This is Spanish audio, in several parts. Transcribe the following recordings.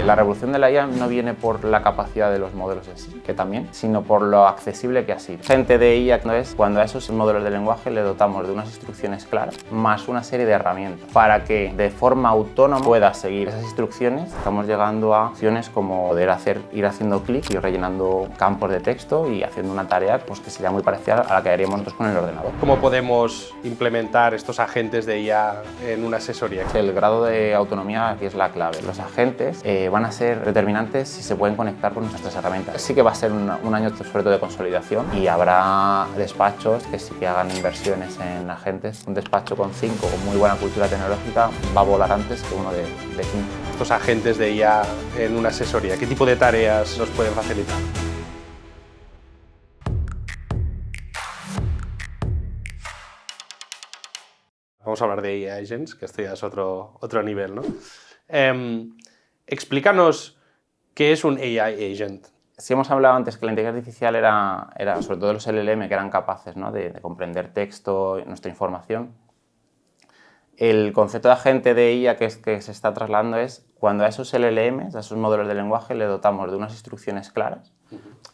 La revolución de la IA no viene por la capacidad de los modelos en sí, que también, sino por lo accesible que ha sido. Gente de IA no es cuando a esos modelos de lenguaje le dotamos de unas instrucciones claras, más una serie de herramientas, para que de forma autónoma pueda seguir esas instrucciones. Estamos llegando a opciones como poder ir haciendo clic y rellenando campos de texto y haciendo una tarea pues, que sería muy parecida a la que haríamos nosotros con el ordenador. ¿Cómo podemos implementar estos agentes de IA en una asesoría? El grado de autonomía aquí es la clave. Los agentes van a ser determinantes si se pueden conectar con nuestras herramientas. Sí que va a ser un año sobre todo de consolidación y habrá despachos que sí que hagan inversiones en agentes. Un despacho con 5 con muy buena cultura tecnológica va a volar antes que uno de 15. Estos agentes de IA en una asesoría, ¿qué tipo de tareas nos pueden facilitar? Vamos a hablar de AI Agents, que esto ya es otro nivel, ¿no? Explícanos qué es un AI Agent. Si hemos hablado antes que la inteligencia artificial era sobre todo los LLM que eran capaces, ¿no? de comprender texto, nuestra información. El concepto de agente de IA que se está trasladando es cuando a esos LLMs, a esos modelos de lenguaje, le dotamos de unas instrucciones claras,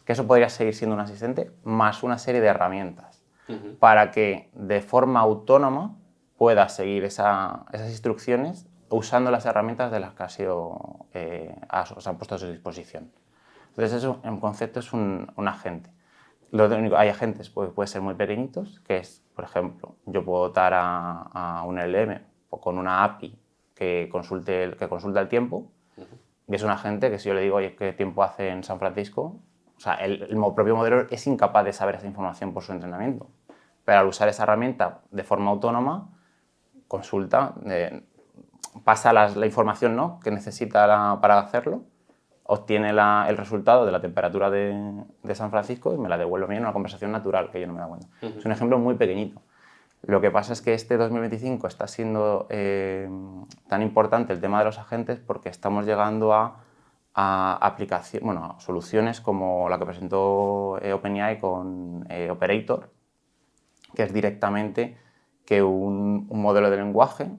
que eso podría seguir siendo un asistente, más una serie de herramientas, para que de forma autónoma pueda seguir esas instrucciones usando las herramientas de las que se han puesto a su disposición. Entonces eso en concepto es un agente. Hay agentes pueden ser muy pequeñitos, que es, por ejemplo, yo puedo dotar a un LM con una API que consulta el tiempo, y es un agente que si yo le digo, oye, ¿qué tiempo hace en San Francisco? O sea, el propio modelo es incapaz de saber esa información por su entrenamiento. Pero al usar esa herramienta de forma autónoma, consulta, pasa la información, ¿no?, que necesita para hacerlo, obtiene el resultado de la temperatura de San Francisco y me la devuelve a mí en una conversación natural, que yo no me da cuenta. Es un ejemplo muy pequeñito. Lo que pasa es que este 2025 está siendo tan importante el tema de los agentes porque estamos llegando a soluciones como la que presentó OpenAI con Operator, que es directamente que un modelo de lenguaje,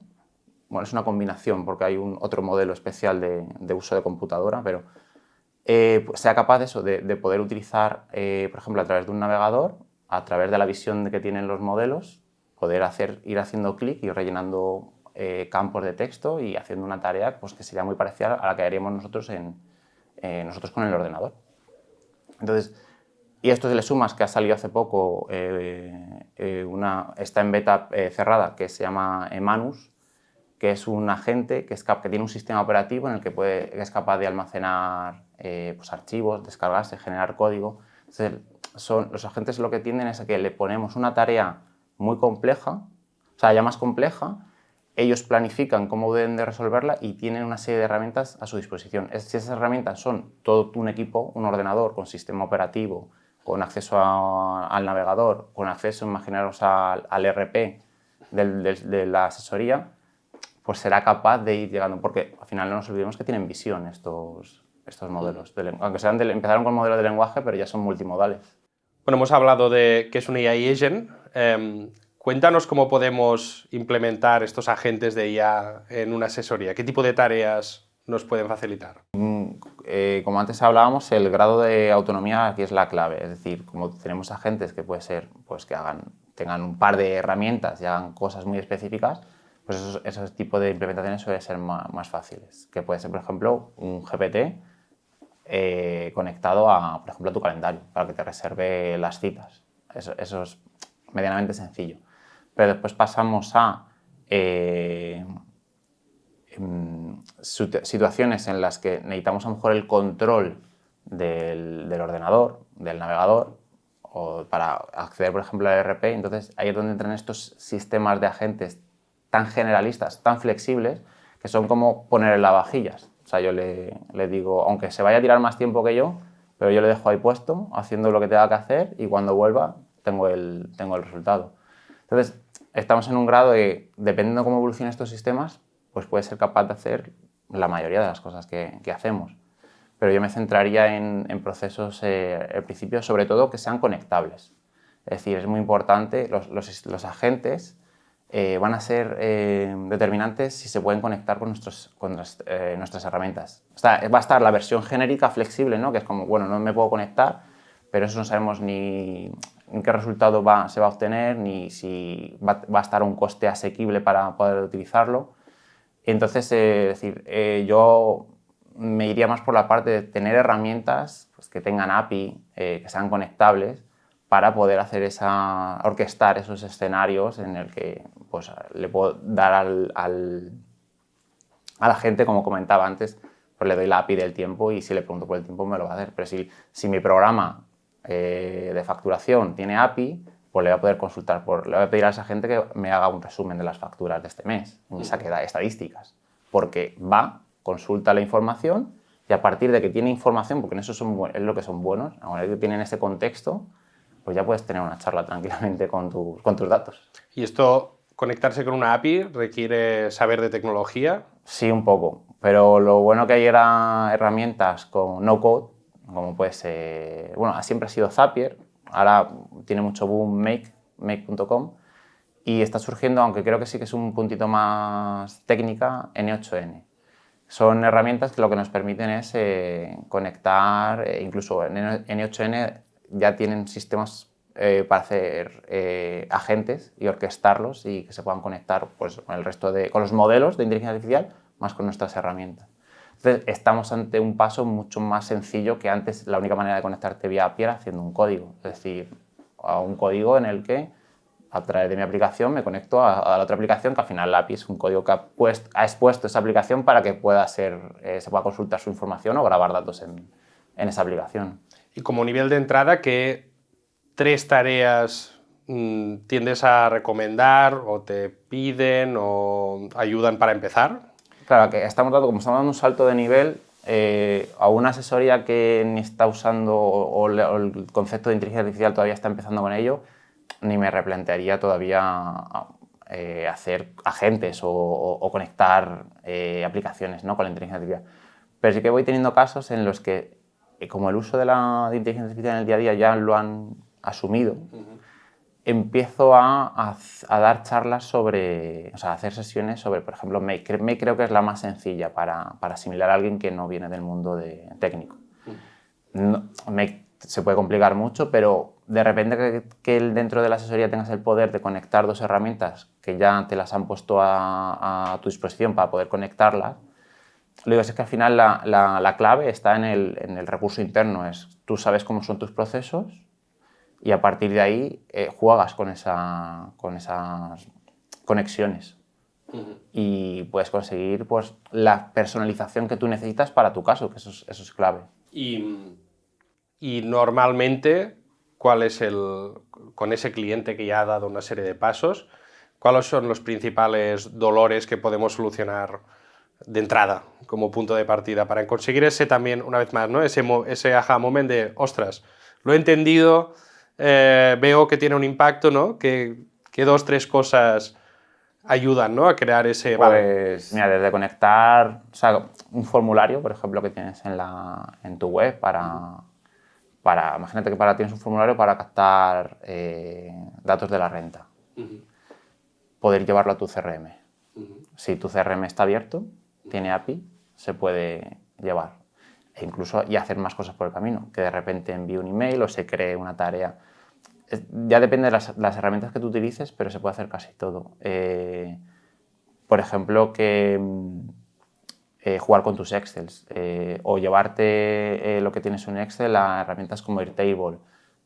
bueno, es una combinación porque hay otro modelo especial de uso de computadora, pero sea capaz de poder utilizar, por ejemplo, a través de un navegador, a través de la visión que tienen los modelos, poder ir haciendo clic y rellenando campos de texto y haciendo una tarea pues, que sería muy parecida a la que haríamos nosotros con el ordenador. Entonces, y esto se le sumas que ha salido hace poco, está en beta cerrada, que se llama Manus, que es un agente que tiene un sistema operativo en el que es capaz de almacenar pues archivos, descargarse, generar código. Entonces, los agentes lo que tienden es a que le ponemos una tarea muy compleja, o sea, ya más compleja, ellos planifican cómo deben de resolverla y tienen una serie de herramientas a su disposición. Si esas herramientas son todo un equipo, un ordenador con sistema operativo, con acceso al navegador, con acceso, imaginaros, al RP de la asesoría, pues será capaz de ir llegando, porque al final no nos olvidemos que tienen visión estos modelos, aunque empezaron con modelos de lenguaje, pero ya son multimodales. Bueno, hemos hablado de qué es un AI Agent. Cuéntanos cómo podemos implementar estos agentes de IA en una asesoría. ¿Qué tipo de tareas nos pueden facilitar? Como antes hablábamos, el grado de autonomía aquí es la clave. Es decir, como tenemos agentes que puede ser pues, que tengan un par de herramientas y hagan cosas muy específicas, pues esos tipos de implementaciones suelen ser más fáciles. Que puede ser, por ejemplo, un GPT conectado por ejemplo, a tu calendario para que te reserve las citas. Eso es medianamente sencillo. Pero después pasamos a situaciones en las que necesitamos a lo mejor el control del ordenador, del navegador, o para acceder, por ejemplo, al ERP. Entonces, ahí es donde entran estos sistemas de agentes tan generalistas, tan flexibles, que son como poner en lavavajillas. O sea, yo le digo, aunque se vaya a tirar más tiempo que yo, pero yo le dejo ahí puesto, haciendo lo que tenga que hacer, y cuando vuelva tengo el resultado. Entonces, estamos en un grado de, dependiendo de cómo evolucionen estos sistemas, pues puede ser capaz de hacer la mayoría de las cosas que hacemos. Pero yo me centraría en procesos, al principio, sobre todo que sean conectables. Es decir, es muy importante, los agentes van a ser determinantes si se pueden conectar con nuestras herramientas. Va a estar la versión genérica flexible, ¿no? Que es como, bueno, no me puedo conectar, pero eso no sabemos ni en qué resultado se va a obtener, ni si va a estar a un coste asequible para poder utilizarlo. Entonces, yo me iría más por la parte de tener herramientas pues, que tengan API, que sean conectables, para poder orquestar esos escenarios en el que pues, le puedo dar a la gente, como comentaba antes, pues le doy la API del tiempo y si le pregunto por el tiempo me lo va a hacer. Pero si mi programa de facturación tiene API, pues le voy a poder consultar, le voy a pedir a esa gente que me haga un resumen de las facturas de este mes y me saque estadísticas. Porque consulta la información y a partir de que tiene información, porque en eso es lo que son buenos, a una vez que tienen ese contexto, pues ya puedes tener una charla tranquilamente con tus datos. ¿Y esto, conectarse con una API, requiere saber de tecnología? Sí, un poco, pero lo bueno que hay era herramientas con no-code, como puede ser, bueno, siempre ha sido Zapier, ahora tiene mucho boom make.com, y está surgiendo, aunque creo que sí que es un puntito más técnica, N8N. Son herramientas que lo que nos permiten es conectar, incluso en N8N ya tienen sistemas para hacer agentes y orquestarlos y que se puedan conectar pues, con los modelos de inteligencia artificial más con nuestras herramientas. Entonces, estamos ante un paso mucho más sencillo que antes. La única manera de conectarte vía API era haciendo un código, es decir, a un código en el que a través de mi aplicación me conecto a la otra aplicación, que al final la API es un código que ha expuesto esa aplicación para que se pueda consultar su información o grabar datos en esa aplicación. Y como nivel de entrada, ¿qué 3 tareas tiendes a recomendar o te piden o ayudan para empezar? Claro, que como estamos dando un salto de nivel, a una asesoría que ni está usando o el concepto de inteligencia artificial todavía está empezando con ello, ni me replantearía todavía hacer agentes o conectar aplicaciones, ¿no? Con la inteligencia artificial. Pero sí que voy teniendo casos en los que, como el uso de inteligencia artificial en el día a día ya lo han asumido, empiezo a dar charlas o sea, a hacer sesiones sobre, por ejemplo, Make. Make creo que es la más sencilla para asimilar a alguien que no viene del mundo técnico. Make se puede complicar mucho, pero de repente que dentro de la asesoría tengas el poder de conectar 2 herramientas que ya te las han puesto a tu disposición para poder conectarlas, lo digo, es que al final la clave está en el recurso interno. Tú sabes cómo son tus procesos y a partir de ahí juegas con esas conexiones. Y puedes conseguir pues, la personalización que tú necesitas para tu caso, que eso es clave. Y normalmente, ¿cuál es con ese cliente que ya ha dado una serie de pasos, cuáles son los principales dolores que podemos solucionar de entrada como punto de partida para conseguir ese también, una vez más, ¿no? ese aha moment de, ostras, lo he entendido, veo que tiene un impacto, ¿no? Que 2, 3 cosas ayudan, ¿no? A crear ese... Pues mira, desde conectar, o sea, un formulario, por ejemplo, que tienes en tu web imagínate que tienes un formulario para captar datos de la renta. Poder llevarlo a tu CRM. Si tu CRM está abierto, tiene API, se puede llevar. E incluso hacer más cosas por el camino, que de repente envíe un email o se cree una tarea. Ya depende de las herramientas que tú utilices, pero se puede hacer casi todo. Por ejemplo, jugar con tus Excels o llevarte lo que tienes en Excel a herramientas como Airtable,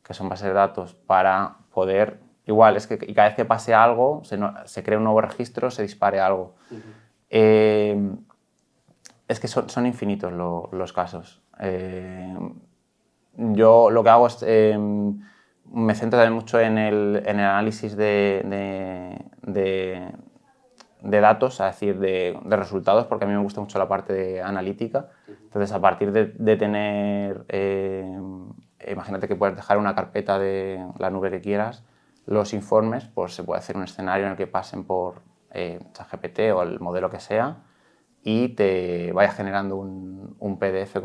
que son bases de datos para poder... Igual, es que cada vez que pase algo, se crea un nuevo registro, se dispare algo. Es que son infinitos los casos. Yo lo que hago es... me centro también mucho en el análisis de datos, es decir, de resultados, porque a mí me gusta mucho la parte de analítica. Entonces, a partir de tener... imagínate que puedes dejar una carpeta de la nube que quieras, los informes, pues se puede hacer un escenario en el que pasen por ChatGPT o el modelo que sea y te vaya generando un PDF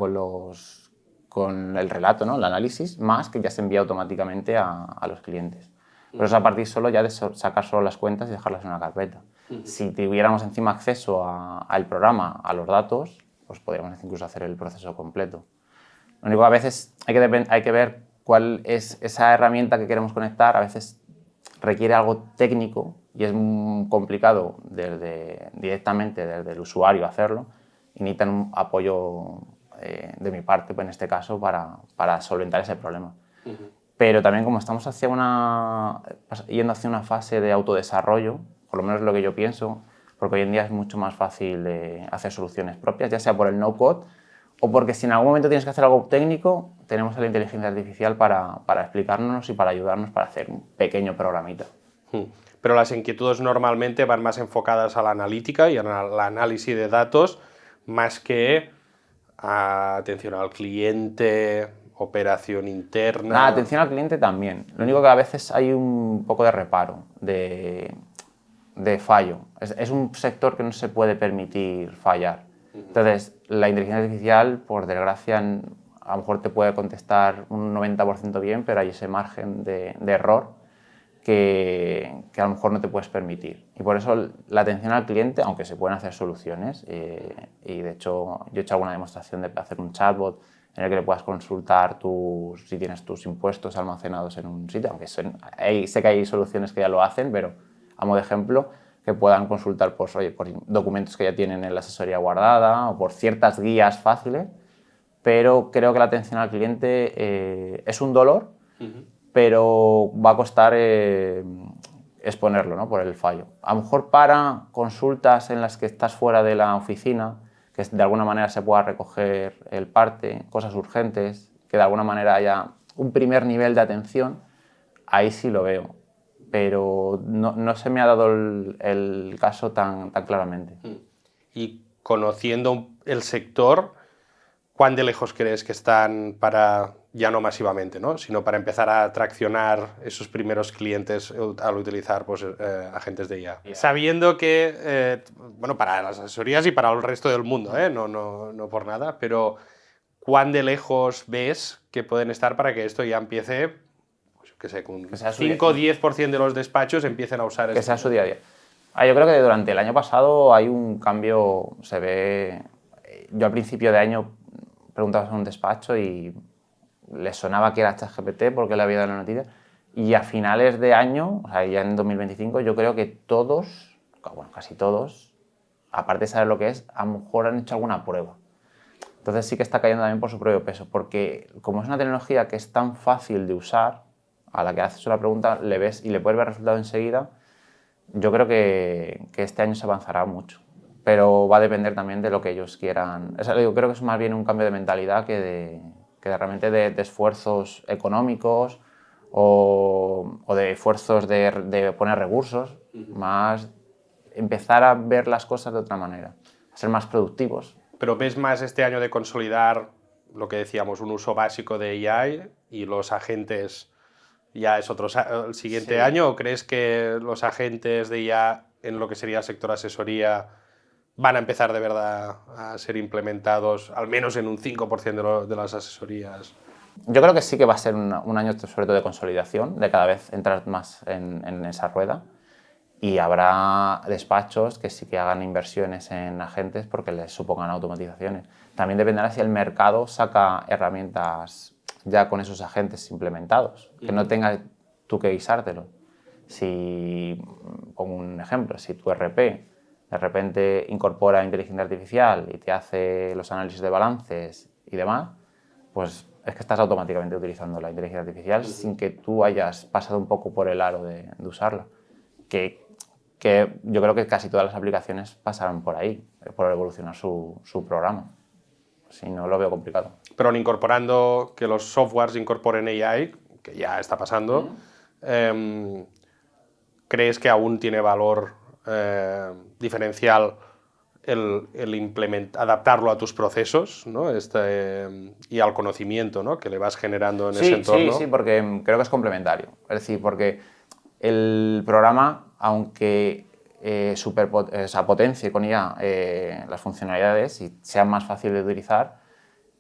con el relato, ¿no? El análisis, más que ya se envía automáticamente a los clientes. Pero es a partir solo ya de sacar solo las cuentas y dejarlas en una carpeta. Si tuviéramos encima acceso al programa, a los datos, pues podríamos incluso hacer el proceso completo. Lo único que a veces hay que ver cuál es esa herramienta que queremos conectar. A veces requiere algo técnico y es complicado directamente desde el usuario hacerlo y necesitan un apoyo de mi parte, pues en este caso, para solventar ese problema. Pero también como estamos yendo hacia una fase de autodesarrollo, por lo menos es lo que yo pienso, porque hoy en día es mucho más fácil hacer soluciones propias, ya sea por el no-code o porque si en algún momento tienes que hacer algo técnico, tenemos a la inteligencia artificial para explicarnos y para ayudarnos para hacer un pequeño programita. Pero las inquietudes normalmente van más enfocadas a la analítica y al análisis de datos, más que a atención al cliente, operación interna... Atención al cliente también. Lo único que a veces hay un poco de reparo, de fallo. Es un sector que no se puede permitir fallar. Entonces, la inteligencia artificial, por desgracia, a lo mejor te puede contestar un 90% bien, pero hay ese margen de error que a lo mejor no te puedes permitir. Y por eso la atención al cliente, aunque se pueden hacer soluciones, y de hecho yo he hecho alguna demostración de hacer un chatbot en el que le puedas consultar si tienes tus impuestos almacenados en un sitio, aunque sé que hay soluciones que ya lo hacen, pero a modo de ejemplo, que puedan consultar por documentos que ya tienen en la asesoría guardada o por ciertas guías fáciles, pero creo que la atención al cliente es un dolor, pero va a costar exponerlo, ¿no? Por el fallo. A lo mejor para consultas en las que estás fuera de la oficina, que de alguna manera se pueda recoger el parte, cosas urgentes, que de alguna manera haya un primer nivel de atención, ahí sí lo veo. Pero no se me ha dado el caso tan claramente. Y conociendo el sector, ¿cuán de lejos crees que están para, ya no masivamente, ¿no? Sino para empezar a traccionar esos primeros clientes al utilizar pues, agentes de IA? Sabiendo que, bueno, para las asesorías y para el resto del mundo, no por nada, pero ¿cuán de lejos ves que pueden estar para que esto ya empiece, pues, que sé, con 5 o 10% de los despachos empiecen a usar que sea su día a día? Yo creo que durante el año pasado hay un cambio, se ve... Yo al principio de año preguntabas a un despacho y les sonaba que era ChatGPT porque le había dado la noticia, y a finales de año, o sea, ya en 2025, yo creo que todos, bueno, casi todos, aparte de saber lo que es, a lo mejor han hecho alguna prueba. Entonces sí que está cayendo también por su propio peso, porque como es una tecnología que es tan fácil de usar, a la que haces una pregunta, le ves y le puedes ver el resultado enseguida, yo creo que este año se avanzará mucho. Pero va a depender también de lo que ellos quieran. Yo creo que es más bien un cambio de mentalidad que realmente de esfuerzos económicos o de esfuerzos de poner recursos, más empezar a ver las cosas de otra manera, a ser más productivos. Pero ¿ves más este año de consolidar lo que decíamos, un uso básico de AI y los agentes ya es el siguiente año? ¿O crees que los agentes de IA en lo que sería el sector asesoría van a empezar de verdad a ser implementados, al menos en un 5% de las asesorías? Yo creo que sí que va a ser un año sobre todo de consolidación, de cada vez entrar más en esa rueda, y habrá despachos que sí que hagan inversiones en agentes porque les supongan automatizaciones. También dependerá si el mercado saca herramientas ya con esos agentes implementados, que no tengas tú que guisártelo. Si, pongo un ejemplo, si tu RP de repente incorpora inteligencia artificial y te hace los análisis de balances y demás, pues es que estás automáticamente utilizando la inteligencia artificial sin que tú hayas pasado un poco por el aro de usarla. Que yo creo que casi todas las aplicaciones pasarán por ahí, por evolucionar su programa. Si no, lo veo complicado. Pero incorporando, que los softwares incorporen AI, que ya está pasando, ¿crees que aún tiene valor diferencial el adaptarlo a tus procesos, ¿no? Y al conocimiento, ¿no? Que le vas generando en ese entorno? Sí, porque creo que es complementario. Es decir, porque el programa, aunque potencie con IA las funcionalidades y sea más fácil de utilizar,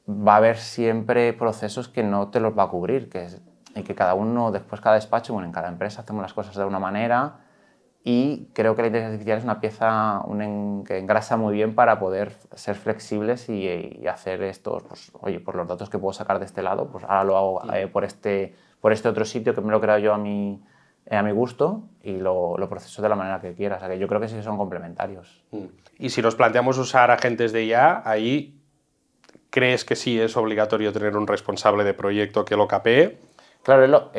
va a haber siempre procesos que no te los va a cubrir, que y que cada uno, después cada despacho, bueno, en cada empresa hacemos las cosas de una manera y creo que la inteligencia artificial es una pieza que engrasa muy bien para poder ser flexibles y hacer esto, pues, oye, por los datos que puedo sacar de este lado, pues ahora lo hago por este otro sitio que me lo he creado yo a mi gusto y lo proceso de la manera que quiera. O sea, que yo creo que sí son complementarios. Y si nos planteamos usar agentes de IA, ahí ¿crees que sí es obligatorio tener un responsable de proyecto que lo capee? Claro,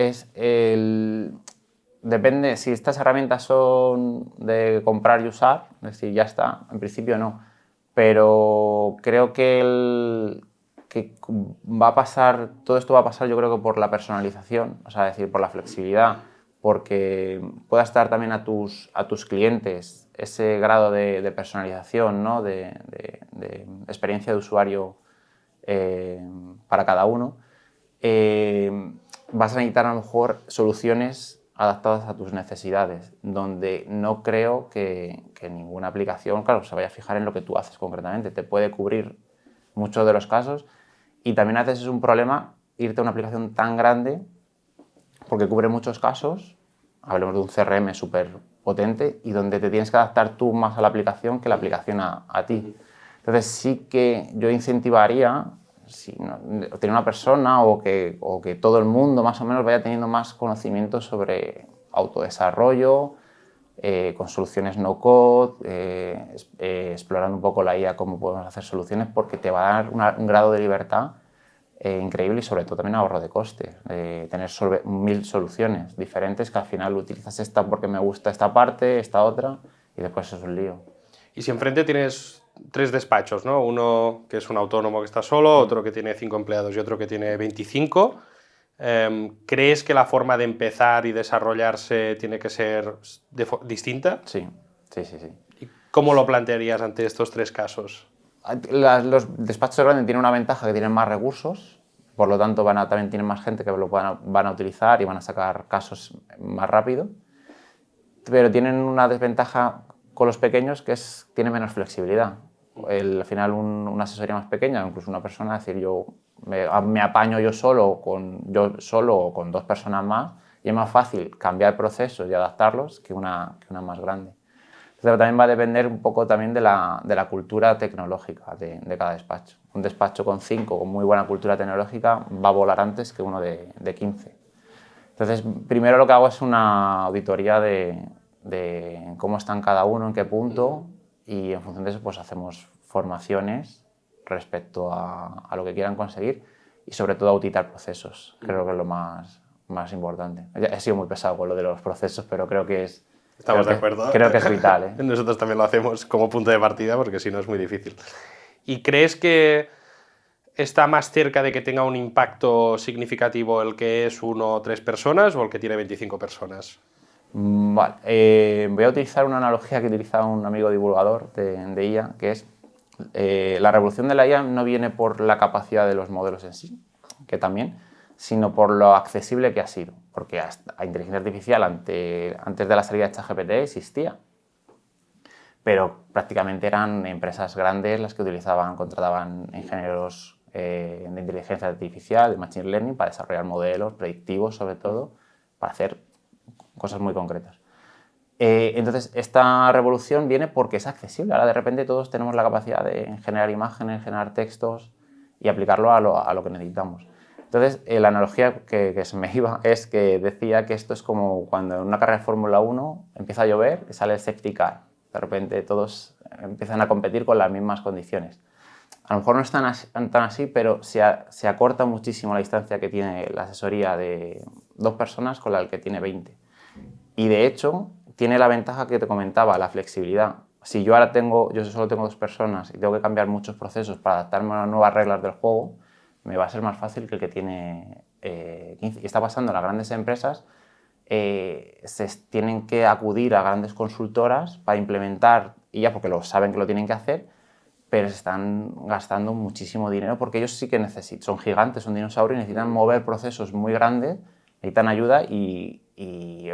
depende, si estas herramientas son de comprar y usar, es decir, ya está, en principio no. Pero creo que va a pasar, todo esto va a pasar yo creo que por la personalización, o sea, es decir, por la flexibilidad, porque puedas dar también a tus clientes ese grado de personalización, ¿no? de experiencia de usuario para cada uno. Vas a necesitar a lo mejor soluciones adaptadas a tus necesidades, donde no creo que ninguna aplicación, claro, se vaya a fijar en lo que tú haces concretamente. Te puede cubrir muchos de los casos y también a veces es un problema irte a una aplicación tan grande porque cubre muchos casos, hablemos de un CRM súper potente y donde te tienes que adaptar tú más a la aplicación que la aplicación a ti. Entonces sí que yo incentivaría tener una persona o que todo el mundo más o menos vaya teniendo más conocimiento sobre autodesarrollo, con soluciones no code, explorando un poco la IA, cómo podemos hacer soluciones, porque te va a dar un grado de libertad increíble y sobre todo también ahorro de costes. Tener 1000 soluciones diferentes que al final utilizas esta porque me gusta esta parte, esta otra y después es un lío. Y si enfrente tienes 3 despachos, ¿no? Uno que es un autónomo que está solo, otro que tiene 5 empleados y otro que tiene 25, ¿crees que la forma de empezar y desarrollarse tiene que ser distinta? Sí. ¿Y cómo lo plantearías ante estos 3 casos? Los despachos grandes tienen una ventaja que tienen más recursos, por lo tanto también tienen más gente que lo van a utilizar y van a sacar casos más rápido, pero tienen una desventaja con los pequeños que tienen menos flexibilidad. Al final una asesoría más pequeña, incluso una persona, es decir, yo me apaño yo solo o con 2 personas más y es más fácil cambiar procesos y adaptarlos que una más grande. Pero también va a depender un poco también de la cultura tecnológica de cada despacho. Un despacho con 5 con muy buena cultura tecnológica va a volar antes que uno de 15. Entonces, primero lo que hago es una auditoría de cómo están cada uno, en qué punto, y en función de eso pues hacemos formaciones respecto a lo que quieran conseguir y sobre todo auditar procesos. Creo que es lo más importante. He sido muy pesado con lo de los procesos, pero creo que es... Estamos de acuerdo. Creo que es vital, ¿eh? Nosotros también lo hacemos como punto de partida porque si no es muy difícil. ¿Y crees que está más cerca de que tenga un impacto significativo el que es 1 o 3 personas o el que tiene 25 personas? Vale. Voy a utilizar una analogía que utiliza un amigo divulgador de IA, que es la revolución de la IA no viene por la capacidad de los modelos en sí, que también, sino por lo accesible que ha sido. Porque la inteligencia artificial antes de la salida de ChatGPT existía, pero prácticamente eran empresas grandes las que contrataban ingenieros de inteligencia artificial, de machine learning, para desarrollar modelos predictivos, sobre todo, para hacer cosas muy concretas. Entonces, esta revolución viene porque es accesible. Ahora, de repente, todos tenemos la capacidad de generar imágenes, generar textos y aplicarlo a lo que necesitamos. Entonces, la analogía que se me iba es que decía que esto es como cuando en una carrera de Fórmula 1 empieza a llover y sale el safety car. De repente todos empiezan a competir con las mismas condiciones. A lo mejor no es tan así, pero se acorta muchísimo la distancia que tiene la asesoría de 2 personas con la que tiene 20. Y de hecho, tiene la ventaja que te comentaba, la flexibilidad. Si yo solo tengo 2 personas y tengo que cambiar muchos procesos para adaptarme a las nuevas reglas del juego, me va a ser más fácil que el que tiene 15. Y está pasando en las grandes empresas, se tienen que acudir a grandes consultoras para implementar IA porque saben que lo tienen que hacer, pero se están gastando muchísimo dinero porque ellos sí que son gigantes, son dinosaurios y necesitan mover procesos muy grandes, necesitan ayuda y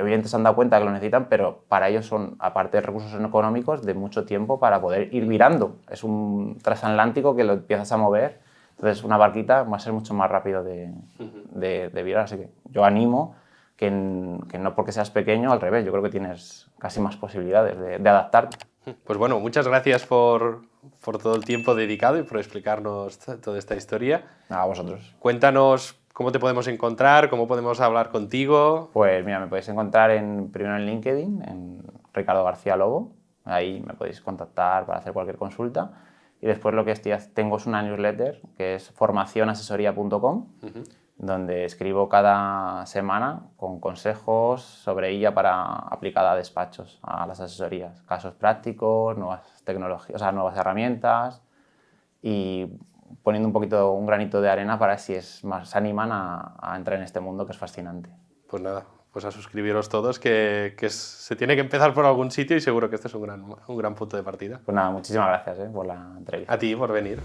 obviamente se han dado cuenta que lo necesitan, pero para ellos son, aparte de recursos económicos, de mucho tiempo para poder ir virando. Es un transatlántico que lo empiezas a mover. Entonces Entonces una barquita va a ser mucho más rápido de virar, así que yo animo que no porque seas pequeño, al revés, yo creo que tienes casi más posibilidades de adaptarte. Pues bueno, muchas gracias por todo el tiempo dedicado y por explicarnos toda esta historia. A vosotros. Cuéntanos cómo te podemos encontrar, cómo podemos hablar contigo. Pues mira, me podéis encontrar primero en LinkedIn, en Ricardo García Lobo. Ahí me podéis contactar para hacer cualquier consulta. Y después lo que tengo es una newsletter que es formacionasesoría.com, donde escribo cada semana con consejos sobre ella aplicada a despachos, a las asesorías, casos prácticos, nuevas tecnologías, o sea, nuevas herramientas, y poniendo un granito de arena para si se animan a entrar en este mundo que es fascinante. Pues nada, pues a suscribiros todos, que se tiene que empezar por algún sitio y seguro que este es un gran punto de partida. Pues nada, muchísimas gracias por la entrevista. A ti por venir.